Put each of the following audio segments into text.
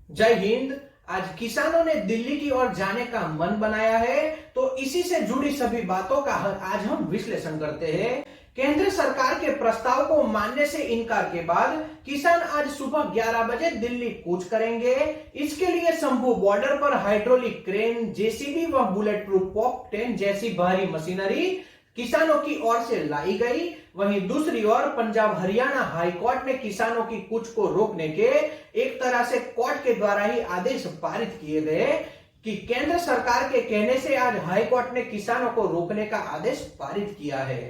जय हिंद। आज किसानों ने दिल्ली की ओर जाने का मन बनाया है, तो इसी से जुड़ी सभी बातों का आज हम विश्लेषण करते हैं। केंद्र सरकार के प्रस्ताव को मानने से इनकार के बाद किसान आज सुबह 11 बजे दिल्ली कूच करेंगे। इसके लिए शंभू बॉर्डर पर हाइड्रोलिक क्रेन, जेसीबी व बुलेट प्रूफ पॉक-10 जैसी भारी मशीनरी किसानों की ओर से लाई गई। वहीं दूसरी ओर पंजाब हरियाणा हाई कोर्ट ने किसानों की कूच को रोकने के एक तरह से कोर्ट के द्वारा ही आदेश पारित किए गए कि केंद्र सरकार के कहने से आज हाई कोर्ट ने किसानों को रोकने का आदेश पारित किया है।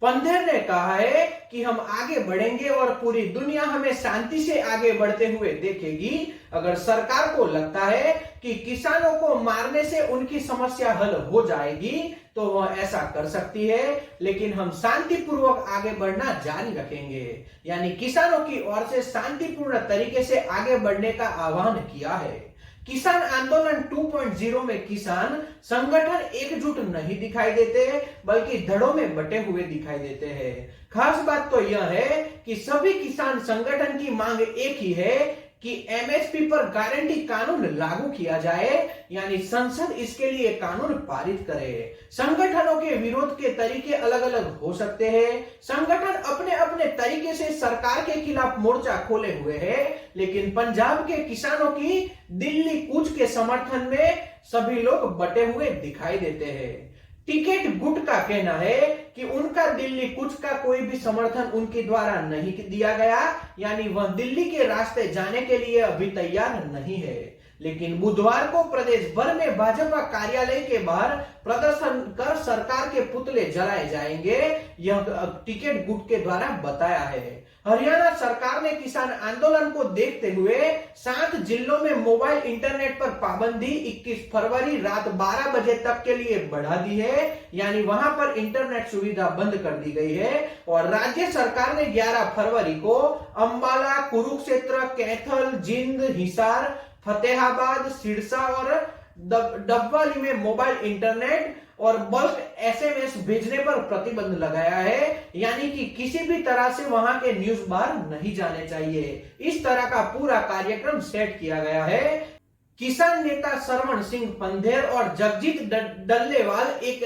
पंधेर ने कहा है कि हम आगे बढ़ेंगे और पूरी दुनिया हमें शांति से आगे बढ़ते हुए देखेगी। अगर सरकार को लगता है कि किसानों को मारने से उनकी समस्या हल हो जाएगी तो वह ऐसा कर सकती है, लेकिन हम शांतिपूर्वक आगे बढ़ना जारी रखेंगे। यानी किसानों की ओर से शांतिपूर्ण तरीके से आगे बढ़ने का आह्वान किया है। किसान आंदोलन 2.0 में किसान संगठन एकजुट नहीं दिखाई देते, बल्कि धड़ों में बटे हुए दिखाई देते हैं। खास बात तो यह है कि सभी किसान संगठन की मांग एक ही है कि एमएसपी पर गारंटी कानून लागू किया जाए, यानी संसद इसके लिए कानून पारित करे। संगठनों के विरोध के तरीके अलग अलग हो सकते हैं। संगठन अपने अपने तरीके से सरकार के खिलाफ मोर्चा खोले हुए हैं, लेकिन पंजाब के किसानों की दिल्ली कूच के समर्थन में सभी लोग बटे हुए दिखाई देते हैं। टिकट गुट का कहना है कि उनका दिल्ली कूच का कोई भी समर्थन उनके द्वारा नहीं दिया गया, यानी वह दिल्ली के रास्ते जाने के लिए अभी तैयार नहीं है। लेकिन बुधवार को प्रदेश भर में भाजपा कार्यालय के बाहर प्रदर्शन कर सरकार के पुतले जलाए जाएंगे, यह टिकट गुट के द्वारा बताया है। हरियाणा सरकार ने किसान आंदोलन को देखते हुए 7 जिलों में मोबाइल इंटरनेट पर पाबंदी 21 फरवरी रात 12 बजे तक के लिए बढ़ा दी है, यानी वहां पर इंटरनेट सुविधा बंद कर दी गई है। और राज्य सरकार ने 11 फरवरी को अंबाला, कुरुक्षेत्र, कैथल, जिंद, हिसार, फतेहाबाद, सिरसा और डबवाली में मोबाइल इंटरनेट और बल्क एसएमएस भेजने पर प्रतिबंध लगाया है, यानी कि किसी भी तरह से वहां के न्यूज बाहर नहीं जाने चाहिए। इस तरह का पूरा कार्यक्रम सेट किया गया है। किसान नेता सरवण सिंह पंधेर और जगजीत डल्लेवाल एक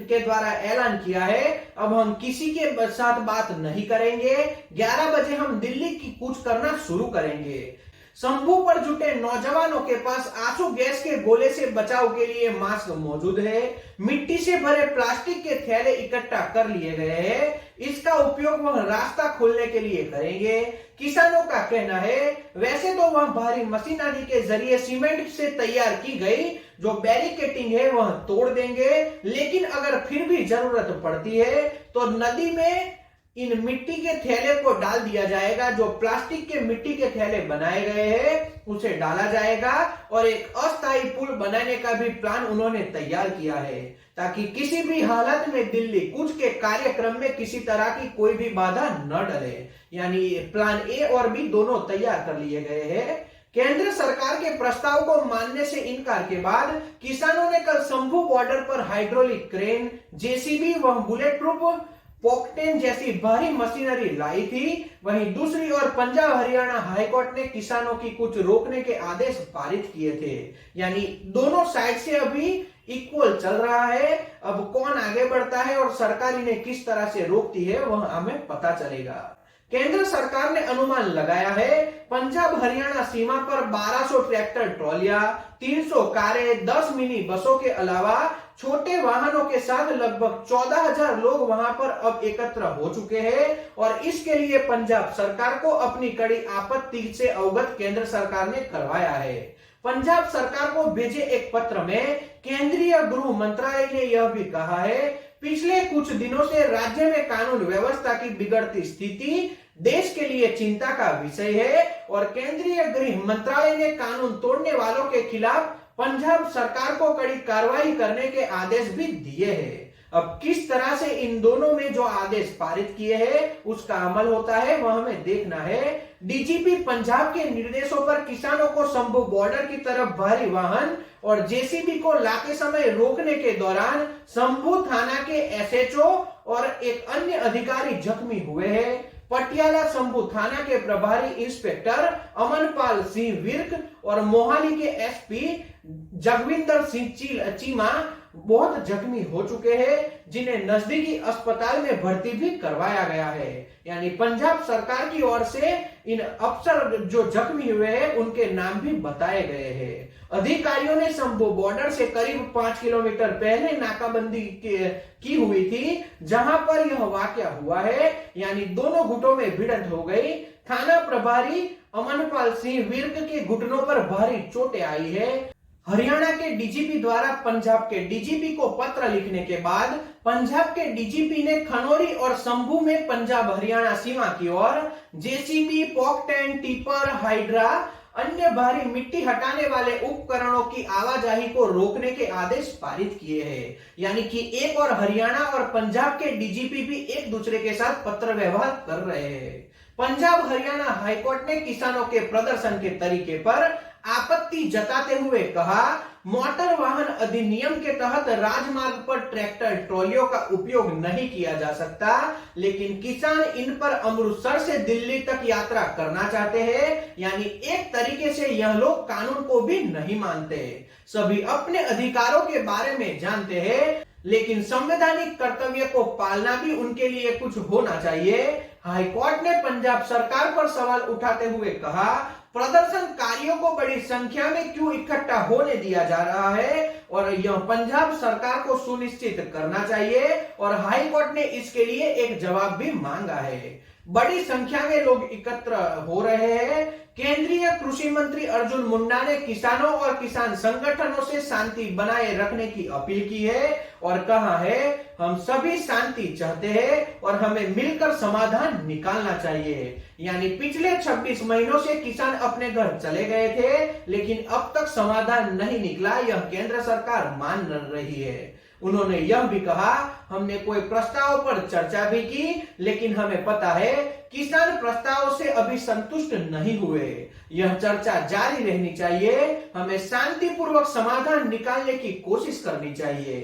के द्वारा ऐलान किया है, अब हम किसी के साथ बात नहीं करेंगे। 11 बजे हम दिल्ली की कूच करना शुरू करेंगे। शंभू पर जुटे नौजवानों के पास आंसू गैस के गोले से बचाव के लिए मास्क मौजूद है। मिट्टी से भरे प्लास्टिक के थैले इकट्ठा कर लिए गए हैं। इसका उपयोग वह रास्ता खोलने के लिए करेंगे। किसानों का कहना है वैसे तो वह भारी मशीनरी के जरिए सीमेंट से तैयार की गई जो बैरिकेटिंग है वह तोड़ देंगे, लेकिन अगर फिर भी जरूरत पड़ती है तो नदी में इन मिट्टी के थैले को डाल दिया जाएगा। जो प्लास्टिक के मिट्टी के थैले बनाए गए हैं उसे डाला जाएगा और एक अस्थायी पुल बनाने का भी प्लान उन्होंने तैयार किया है, ताकि किसी भी हालत में दिल्ली कूच के कार्यक्रम में किसी तरह की कोई भी बाधा न डले। यानी प्लान ए और बी दोनों तैयार कर लिए गए हैं। केंद्र सरकार के प्रस्ताव को मानने से इनकार के बाद किसानों ने कल शंभू बॉर्डर पर हाइड्रोलिक क्रेन, जेसीबी व बुलेट प्रूफ पॉक-10 जैसी भारी मशीनरी लाई थी। वहीं दूसरी ओर पंजाब हरियाणा हाईकोर्ट ने किसानों की कूच रोकने के आदेश पारित किए थे। यानी दोनों साइड से अभी इक्वल चल रहा है। अब कौन आगे बढ़ता है और सरकार इन्हें किस तरह से रोकती है वह हमें पता चलेगा। केंद्र सरकार ने अनुमान लगाया है पंजाब हरियाणा सीमा पर 1200 ट्रैक्टर ट्रॉलियां, 300 कारें, 10 मिनी बसों के अलावा छोटे वाहनों के साथ लगभग 14,000 लोग वहां पर अब एकत्र हो चुके हैं। और इसके लिए पंजाब सरकार को अपनी कड़ी आपत्ति से अवगत केंद्र सरकार ने करवाया है। पंजाब सरकार को भेजे एक पत्र में केंद्रीय गृह मंत्रालय ने यह भी कहा है पिछले कुछ दिनों से राज्य में कानून व्यवस्था की बिगड़ती स्थिति देश के लिए चिंता का विषय है और केंद्रीय गृह मंत्रालय ने कानून तोड़ने वालों के खिलाफ पंजाब सरकार को कड़ी कार्रवाई करने के आदेश भी दिए हैं। अब किस तरह से इन दोनों में जो आदेश पारित किए हैं उसका अमल होता है वह हमें देखना है। डीजीपी पंजाब के निर्देशों पर किसानों को शंभू बॉर्डर की तरफ भारी वाहन और जेसीबी को लाते समय रोकने के दौरान शंभू थाना के एसएचओ और एक अन्य अधिकारी जख्मी हुए हैं। पटियाला शंभू थाना के प्रभारी इंस्पेक्टर अमनपाल सिंह विर्क और मोहाली के एसपी जगविंदर सिंह चीमा बहुत जख्मी हो चुके हैं, जिन्हें नजदीकी अस्पताल में भर्ती भी करवाया गया है। यानी पंजाब सरकार की ओर से इन अफसर जो जख्मी हुए हैं उनके नाम भी बताए गए हैं। अधिकारियों ने शंभू बॉर्डर से करीब 5 किलोमीटर पहले नाकाबंदी की हुई थी, जहां पर यह वाकया हुआ है। यानी दोनों गुटों में भिड़ंत हो गई। थाना प्रभारी अमनपाल सिंह विर्क के घुटनों पर भारी चोटें आई है। हरियाणा के डीजीपी द्वारा पंजाब के डीजीपी को पत्र लिखने के बाद पंजाब के डीजीपी ने खनौरी और शंभू में पंजाब हरियाणा सीमा की ओर जेसीबी, पॉकटेन, टिपर, हाइड्रा, अन्य भारी मिट्टी हटाने वाले उपकरणों की आवाजाही को रोकने के आदेश पारित किए हैं। यानी कि एक और हरियाणा और पंजाब के डीजीपी भी एक दूसरे के साथ पत्र व्यवहार कर रहे हैं। पंजाब हरियाणा हाईकोर्ट ने किसानों के प्रदर्शन के तरीके पर आपत्ति जताते हुए कहा, मोटर वाहन अधिनियम के तहत राजमार्ग पर ट्रैक्टर ट्रॉलियों का उपयोग नहीं किया जा सकता, लेकिन किसान इन पर अमृतसर से दिल्ली तक यात्रा करना चाहते हैं। यानी एक तरीके से यह लोग कानून को भी नहीं मानते। सभी अपने अधिकारों के बारे में जानते हैं, लेकिन संवैधानिक कर्तव्य को पालना भी उनके लिए कुछ होना चाहिए। हाईकोर्ट ने पंजाब सरकार पर सवाल उठाते हुए कहा, प्रदर्शनकारियों को बड़ी संख्या में क्यों इकट्ठा होने दिया जा रहा है और यह पंजाब सरकार को सुनिश्चित करना चाहिए। और हाईकोर्ट ने इसके लिए एक जवाब भी मांगा है। बड़ी संख्या में लोग एकत्र हो रहे हैं। केंद्रीय कृषि मंत्री अर्जुन मुंडा ने किसानों और किसान संगठनों से शांति बनाए रखने की अपील की है और कहा है, हम सभी शांति चाहते हैं और हमें मिलकर समाधान निकालना चाहिए। यानी पिछले 26 महीनों से किसान अपने घर चले गए थे, लेकिन अब तक समाधान नहीं निकला, यह केंद्र सरकार मान रही है। उन्होंने यह भी कहा, हमने कोई प्रस्ताव पर चर्चा भी की, लेकिन हमें पता है किसान प्रस्ताव से अभी संतुष्ट नहीं हुए। यह चर्चा जारी रहनी चाहिए। हमें शांतिपूर्वक समाधान निकालने की कोशिश करनी चाहिए।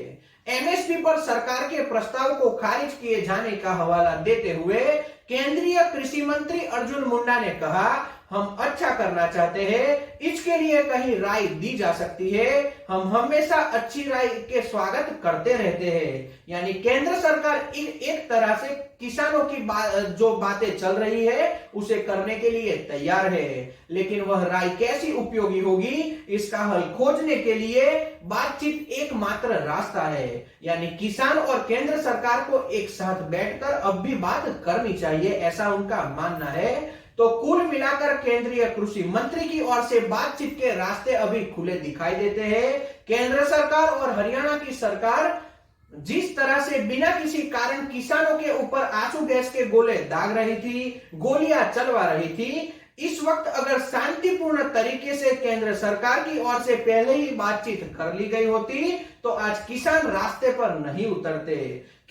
एमएसपी पर सरकार के प्रस्ताव को खारिज किए जाने का हवाला देते हुए केंद्रीय कृषि मंत्री अर्जुन मुंडा ने कहा, हम अच्छा करना चाहते हैं, इसके लिए कहीं राय दी जा सकती है। हम हमेशा अच्छी राय के स्वागत करते रहते हैं। यानी केंद्र सरकार एक तरह से किसानों की जो बातें चल रही है उसे करने के लिए तैयार है, लेकिन वह राय कैसी उपयोगी होगी इसका हल खोजने के लिए बातचीत एकमात्र रास्ता है। यानी किसान और केंद्र सरकार को एक साथ बैठकर अब भी बात करनी चाहिए, ऐसा उनका मानना है। तो कुल मिलाकर केंद्रीय कृषि मंत्री की ओर से बातचीत के रास्ते अभी खुले दिखाई देते हैं। केंद्र सरकार और हरियाणा की सरकार जिस तरह से बिना किसी कारण किसानों के ऊपर आंसू गैस के गोले दाग रही थी, गोलियां चलवा रही थी, इस वक्त अगर शांतिपूर्ण तरीके से केंद्र सरकार की ओर से पहले ही बातचीत कर ली गई होती तो आज किसान रास्ते पर नहीं उतरते।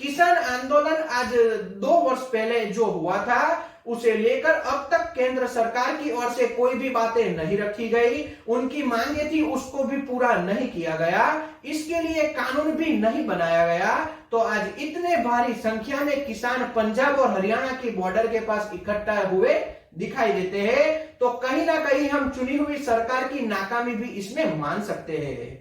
किसान आंदोलन आज 2 वर्ष पहले जो हुआ था उसे लेकर अब तक केंद्र सरकार की ओर से कोई भी बातें नहीं रखी गई। उनकी मांगे थी उसको भी पूरा नहीं किया गया, इसके लिए कानून भी नहीं बनाया गया। तो आज इतने भारी संख्या में किसान पंजाब और हरियाणा की बॉर्डर के पास इकट्ठा हुए दिखाई देते हैं। तो कहीं ना कहीं हम चुनी हुई सरकार की नाकामी भी इसमें मान सकते हैं।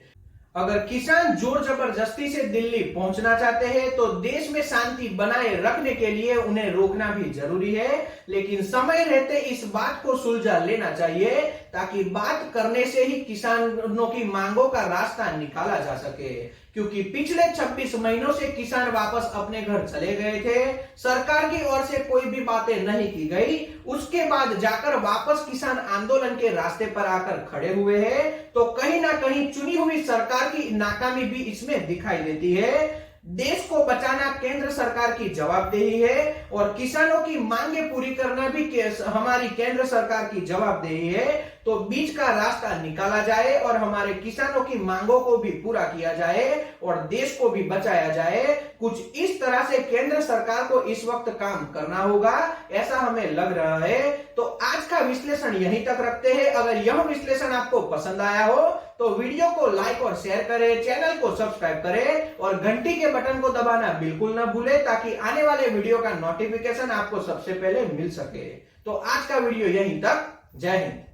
अगर किसान जोर जबरदस्ती से दिल्ली पहुंचना चाहते हैं तो देश में शांति बनाए रखने के लिए उन्हें रोकना भी जरूरी है, लेकिन समय रहते इस बात को सुलझा लेना चाहिए ताकि बात करने से ही किसानों की मांगों का रास्ता निकाला जा सके। क्योंकि पिछले 26 महीनों से किसान वापस अपने घर चले गए थे, सरकार की ओर से कोई भी बातें नहीं की गई, उसके बाद जाकर वापस किसान आंदोलन के रास्ते पर आकर खड़े हुए हैं। तो कहीं ना कहीं चुनी हुई सरकार की नाकामी भी इसमें दिखाई देती है। देश को बचाना केंद्र सरकार की जवाबदेही है और किसानों की मांगे पूरी करना भी हमारी केंद्र सरकार की जवाबदेही है। तो तो बीच का रास्ता निकाला जाए और हमारे किसानों की मांगों को भी पूरा किया जाए और देश को भी बचाया जाए। कुछ इस तरह से केंद्र सरकार को इस वक्त काम करना होगा, ऐसा हमें लग रहा है। तो आज का विश्लेषण यहीं तक रखते हैं। अगर यह विश्लेषण आपको पसंद आया हो तो वीडियो को लाइक और शेयर करें, चैनल को सब्सक्राइब करें और घंटी के बटन को दबाना बिल्कुल ना भूलें ताकि आने वाले वीडियो का नोटिफिकेशन आपको सबसे पहले मिल सके। तो आज का वीडियो यहीं तक। जय हिंद।